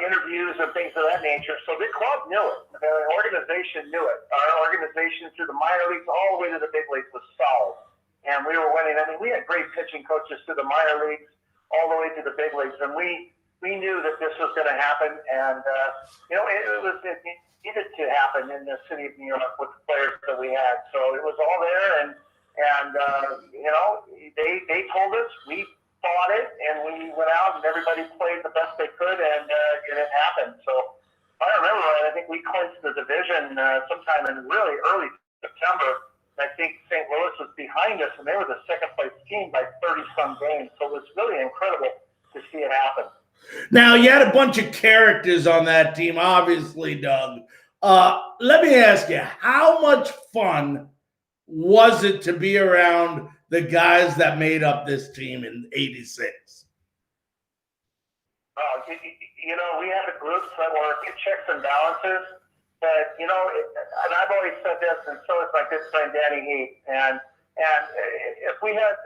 interviews and things of that nature. So the club knew it. The organization knew it. Our organization through the minor leagues all the way to the big leagues was solid. And we were winning. I mean, we had great pitching coaches through the minor leagues all the way to the big leagues. And we knew that this was going to happen. And, it needed to happen in the city of New York with the players that we had. So it was all there. And they told us, we fought it, and we went out and everybody played the best they could, and it happened. So I remember, I think we clinched the division sometime in really early September. I think St. Louis was behind us, and they were the second place team by 30-some games. So it was really incredible to see it happen. Now, you had a bunch of characters on that team, obviously, Doug. Let me ask you, how much fun was it to be around the guys that made up this team in '86? We had the groups that were checks and balances. But, and I've always said this, and so is my good friend Danny Heath. And if we had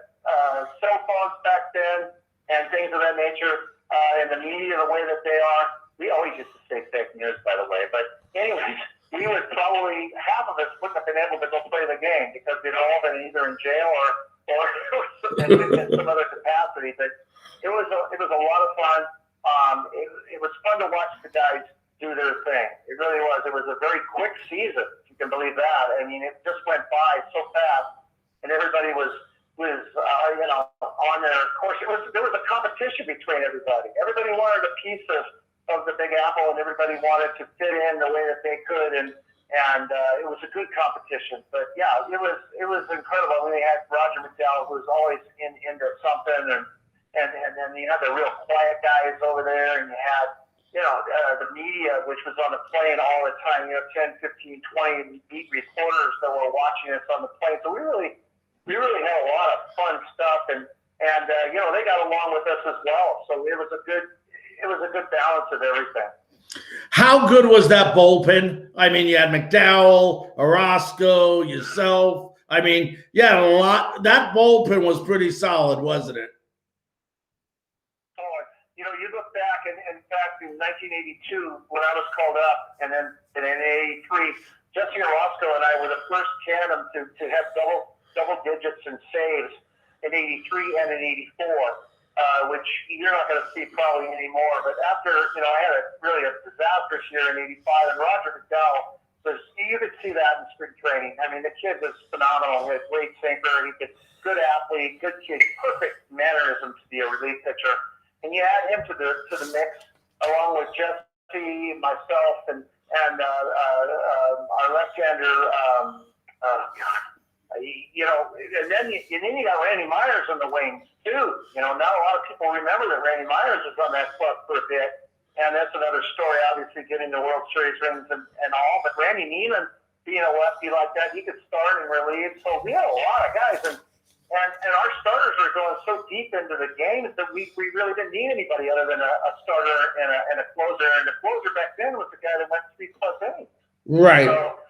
cell phones back then and things of that nature, and the media the way that they are, we always used to say fake news, by the way. But anyways, we would probably, half of us wouldn't have been able to go play the game because we'd all been either in jail or in some other capacity. But it was a lot of fun. It was fun to watch the guys do their thing. It really was. It was a very quick season, if you can believe that. I mean, it just went by so fast, and everybody was on their course. There was a competition between everybody. Everybody wanted a piece of the Big Apple, and everybody wanted to fit in the way that they could, and it was a good competition. But yeah, it was incredible. We had Roger McDowell, who was always into something, and then you had the real quiet guys over there, and you had the media, which was on the plane all the time, 10, 15, 20 beat reporters that were watching us on the plane. So we really had a lot of fun stuff, and they got along with us as well. So it was a good balance of everything. How good was that bullpen? I mean, you had McDowell, Orozco, yourself. I mean, you had a lot. That bullpen was pretty solid, wasn't it? You look back, and in fact, in 1982, when I was called up, and then in '83, Jesse Orozco and I were the first tandem to have double digits in saves in '83 and in '84, which you're not going to see probably anymore. But after, I had a disastrous year in '85, and Roger McDowell you could see that in spring training. I mean, the kid was phenomenal. He had a great sinker. He could good athlete, good kid, perfect mannerism to be a relief pitcher. And you add him to the mix, along with Jesse, myself, and our left-hander. And then you got Randy Myers in the wings too. Not a lot of people remember that Randy Myers was on that club for a bit, and that's another story. Obviously, getting the World Series rings and all. But Randy Neiman, being a lefty like that, he could start and relieve. So we had a lot of guys, and our starters were going so deep into the games that we really didn't need anybody other than a starter and a closer. And the closer back then was the guy that went 3+ innings. Right. So,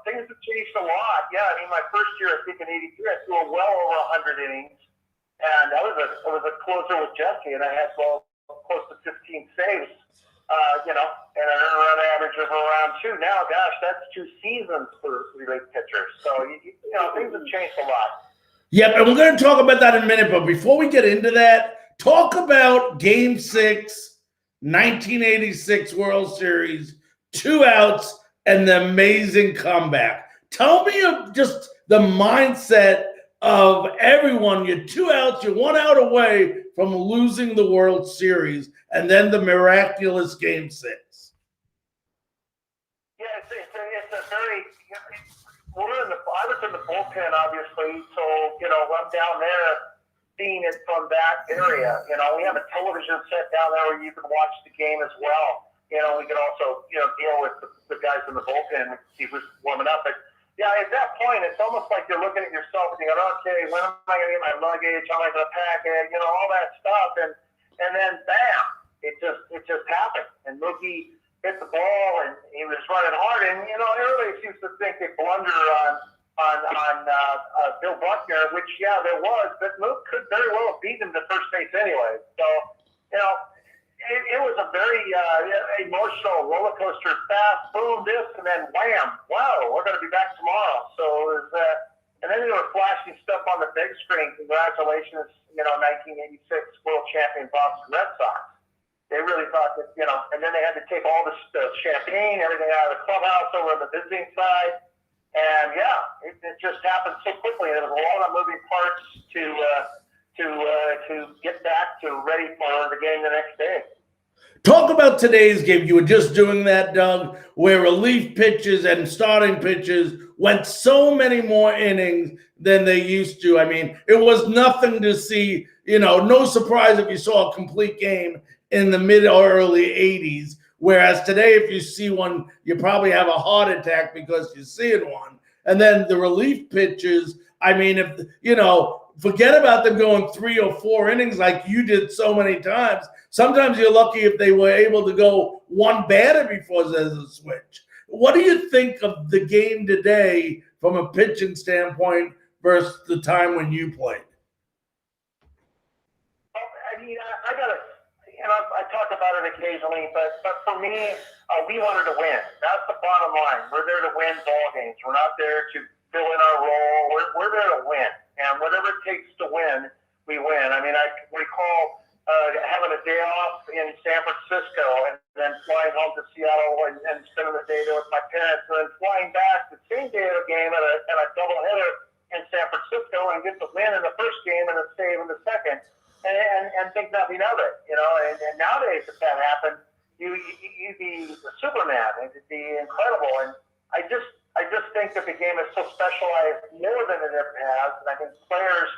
things have changed a lot. Yeah, I mean, my first year, I think in '83, I threw well over 100 innings, and I was a closer with Jesse, and I had close to 15 saves. And an run average of around 2. Now, gosh, that's 2 seasons for relief pitchers. So things have changed a lot. Yep, and we're going to talk about that in a minute. But before we get into that, talk about Game 6, 1986 World Series, 2 outs, and the amazing comeback. Tell me of just the mindset of everyone. You're 2 outs, you're 1 out away from losing the World Series, and then the miraculous Game 6. Yeah, it's a very. I was in the bullpen, obviously, so I'm down there seeing it from that area. We have a television set down there where you can watch the game as well. We can also deal with the guys in the bullpen and see who's warming up. But yeah, at that point, it's almost like you're looking at yourself and you're going, okay, when am I going to get my luggage? How am I going to pack it? All that stuff, and then bam, it just happened. And Mookie hit the ball, and he was running hard. And everybody seems to think they blunder on Bill Buckner, which there was, but Mook could very well have beaten him to first base anyway. So it was a very emotional roller coaster. Fast, boom, this, and then wham! Wow, we're going to be back tomorrow. So it was, and then they were flashing stuff on the big screen. Congratulations, 1986 World Champion Boston Red Sox. They really thought that, and then they had to take all the champagne, everything out of the clubhouse over on the visiting side. And it just happened so quickly. There was a lot of moving parts to get back to ready for the game the next day. Talk about today's game. You were just doing that, Doug, where relief pitches and starting pitches went so many more innings than they used to. I mean, it was nothing to see, no surprise if you saw a complete game in the mid or early 80s. Whereas today, if you see one, you probably have a heart attack because you're seeing one. And then the relief pitches, I mean, if forget about them going 3 or 4 innings like you did so many times. Sometimes you're lucky if they were able to go one batter before there's a switch. What do you think of the game today from a pitching standpoint versus the time when you played? I mean, I gotta, I talk about it occasionally, but for me, we wanted to win. That's the bottom line. We're there to win ball games. We're not there to fill in our role. We're there to win, and whatever it takes to win, we win. I mean, I recall having a day off in San Francisco and then flying home to Seattle and spending the day there with my parents, and then flying back the same day of the game at a doubleheader in San Francisco and get the win in the first game and a save in the second. And think nothing of it, And nowadays, if that happened, you'd be the Superman. It'd be incredible. And I just think that the game is so specialized more than it ever has. And I think players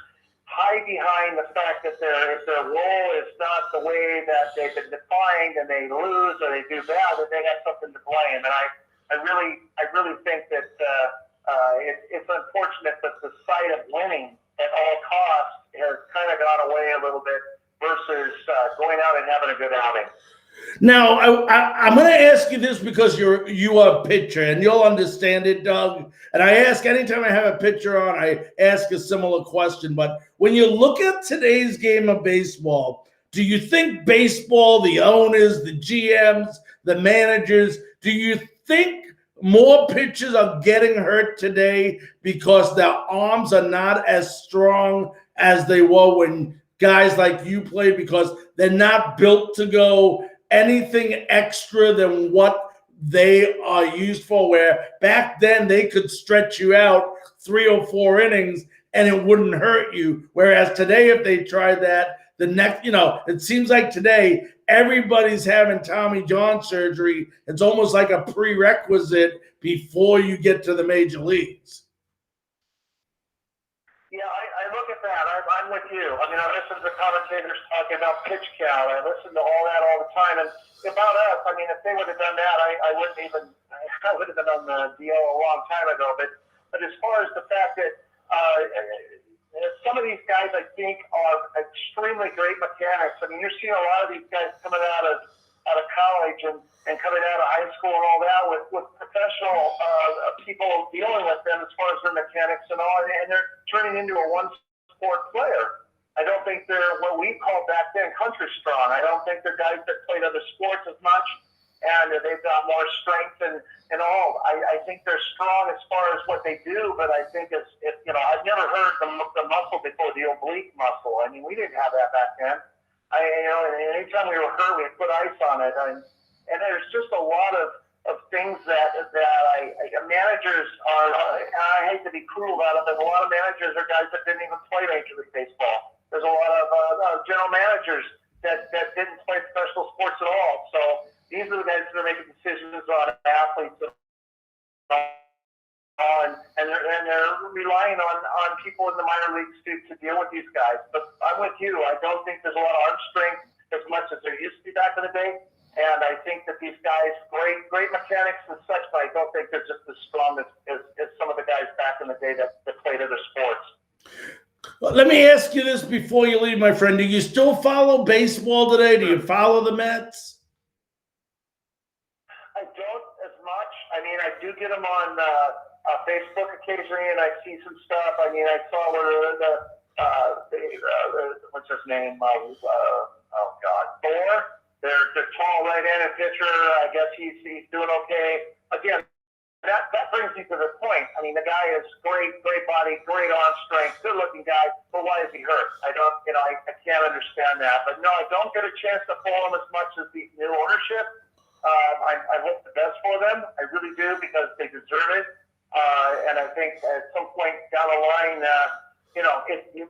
hide behind the fact that if their role is not the way that they've been defined and they lose or they do bad, that they have something to blame. And I really think that it's unfortunate that the sight of winning at all costs has kind of gone away a little bit versus going out and having a good outing. Now, I'm going to ask you this because you are a pitcher, and you'll understand it, Doug. And I ask anytime I have a pitcher on, I ask a similar question. But when you look at today's game of baseball, do you think baseball, the owners, the GMs, the managers, do you think more pitchers are getting hurt today because their arms are not as strong as they were when guys like you played, because they're not built to go anything extra than what they are used for, where back then they could stretch you out 3 or 4 innings and it wouldn't hurt you. Whereas today, if they tried that, the next, it seems like today everybody's having Tommy John surgery. It's almost like a prerequisite before you get to the major leagues. Yeah, I look at that. I'm with you. I mean, I listen to commentators talking about pitch count. I listen to all that all the time. And about us, I mean, if they would have done that, I would have been on the deal a long time ago. But as far as the fact that some of these guys, I think, are extremely great mechanics. I mean, you're seeing a lot of these guys coming out of college and coming out of high school and all that with professional people dealing with them as far as their mechanics and all, and they're turning into a one-sport player. I don't think they're what we called back then country strong. I don't think they're guys that played other sports as much, and they've got more strength and all. I think they're strong as far as what they do, but I think I've never heard the muscle before, the oblique muscle. I mean, we didn't have that back then. Anytime we were hurt, we put ice on it, and there's just a lot of things that managers are. I hate to be cruel about it, but a lot of managers are guys that didn't even play Major League Baseball. There's a lot of general managers that didn't play professional sports at all. So these are the guys that are making decisions on athletes, and they're relying on people in the minor leagues to deal with these guys. But I'm with you. I don't think there's a lot of arm strength as much as there used to be back in the day. And I think that these guys, great mechanics and such, but I don't think they're just as strong as some of the guys back in the day that played other sports. Well, let me ask you this before you leave, my friend. Do you still follow baseball today? Do you follow the Mets? I don't as much. I mean, I do get them on Facebook occasionally, and I see some stuff. I mean, I saw where what's his name? Thor. They're tall right-handed pitcher. I guess he's doing okay. Again, that brings me to the point. I mean, the guy is great body, great arm strength, good-looking guy. But why is he hurt? I can't understand that. But no, I don't get a chance to follow him as much as the new ownership. I hope the best for them. I really do, because they deserve it. And I think at some point down the line,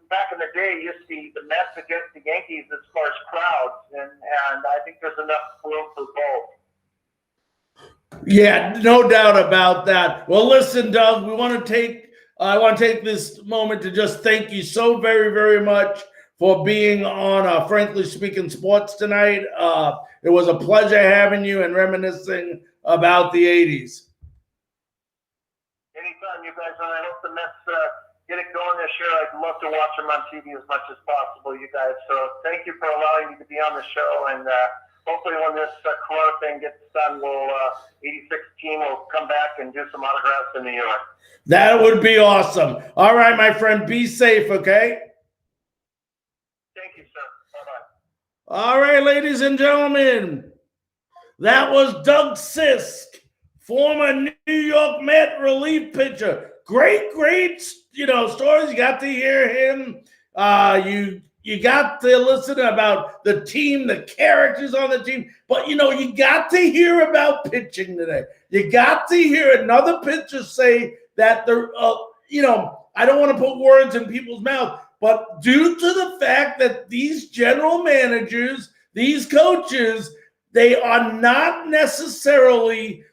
back in the day, you used to be the Mets against the Yankees as far as crowds, and I think there's enough room for both. Yeah, no doubt about that. Well, listen, Doug, I want to take this moment to just thank you so very, very much for being on Frankly Speaking Sports tonight. It was a pleasure having you and reminiscing about the 80s. Anytime, you guys. I hope the Mets get it going this year. I'd love to watch them on TV as much as possible, you guys. So thank you for allowing me to be on the show. And hopefully when this Corona thing gets done, 86 team will come back and do some autographs in New York. That would be awesome. All right, my friend, be safe, okay? Thank you, sir. Bye-bye. All right, ladies and gentlemen, that was Doug Sisk, former New York Met relief pitcher. Great, stories. You got to hear him. You got to listen about the team, the characters on the team. But, you got to hear about pitching today. You got to hear another pitcher say that, I don't want to put words in people's mouth, but due to the fact that these general managers, these coaches, they are not necessarily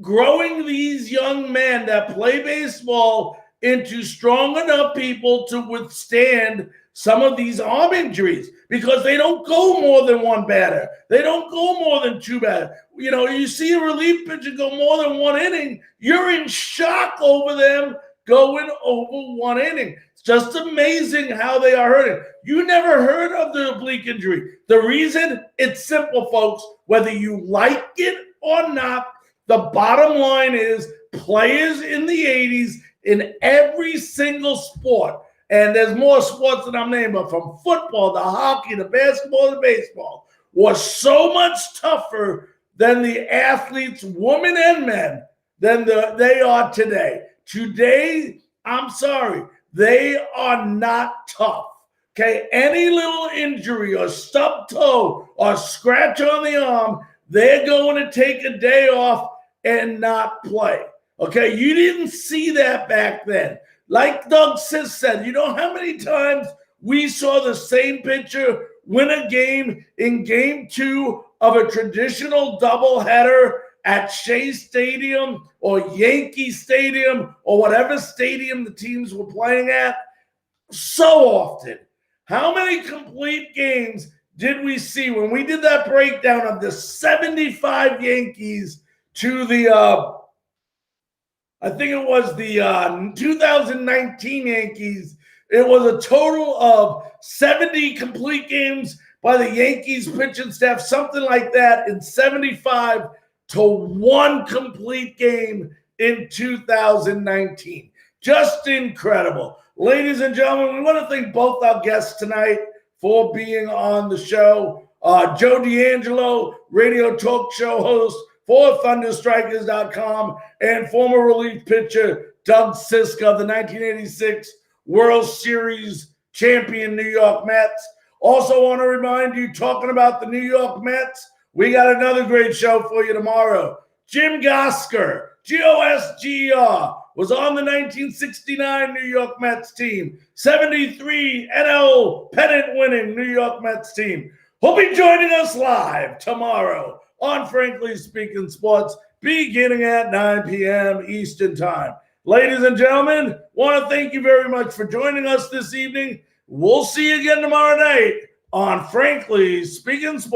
growing these young men that play baseball into strong enough people to withstand some of these arm injuries, because they don't go more than one batter. They don't go more than two batters. You see a relief pitcher go more than one inning, you're in shock over them going over one inning. It's just amazing how they are hurting. You never heard of the oblique injury. The reason, it's simple, folks. Whether you like it or not, the bottom line is players in the 80s in every single sport, and there's more sports than I'm naming, but from football to hockey to basketball to baseball, was so much tougher than the athletes, women and men, than they are today. Today, I'm sorry, they are not tough. Okay, any little injury or stub toe or scratch on the arm, they're going to take a day off and not play. Okay, you didn't see that back then. Like Doug Sisk said, how many times we saw the same pitcher win a game in game 2 of a traditional doubleheader at Shea Stadium or Yankee Stadium or whatever stadium the teams were playing at? So often. How many complete games did we see when we did that breakdown of the 75 Yankees to the, I think it was the 2019 Yankees? It was a total of 70 complete games by the Yankees pitching staff, something like that, in 75 to 1 complete game in 2019. Just incredible. Ladies and gentlemen, we want to thank both our guests tonight for being on the show. Joe D'Angelo, radio talk show host for Thunderstrikers.com, and former relief pitcher Doug Sisk of the 1986 World Series champion New York Mets. Also want to remind you, talking about the New York Mets, we got another great show for you tomorrow. Jim Gosker, Gosger, was on the 1969 New York Mets team, 73 NL pennant winning New York Mets team. He'll be joining us live tomorrow on Frankly Speaking Sports, beginning at 9 p.m. Eastern Time. Ladies and gentlemen, want to thank you very much for joining us this evening. We'll see you again tomorrow night on Frankly Speaking Sports.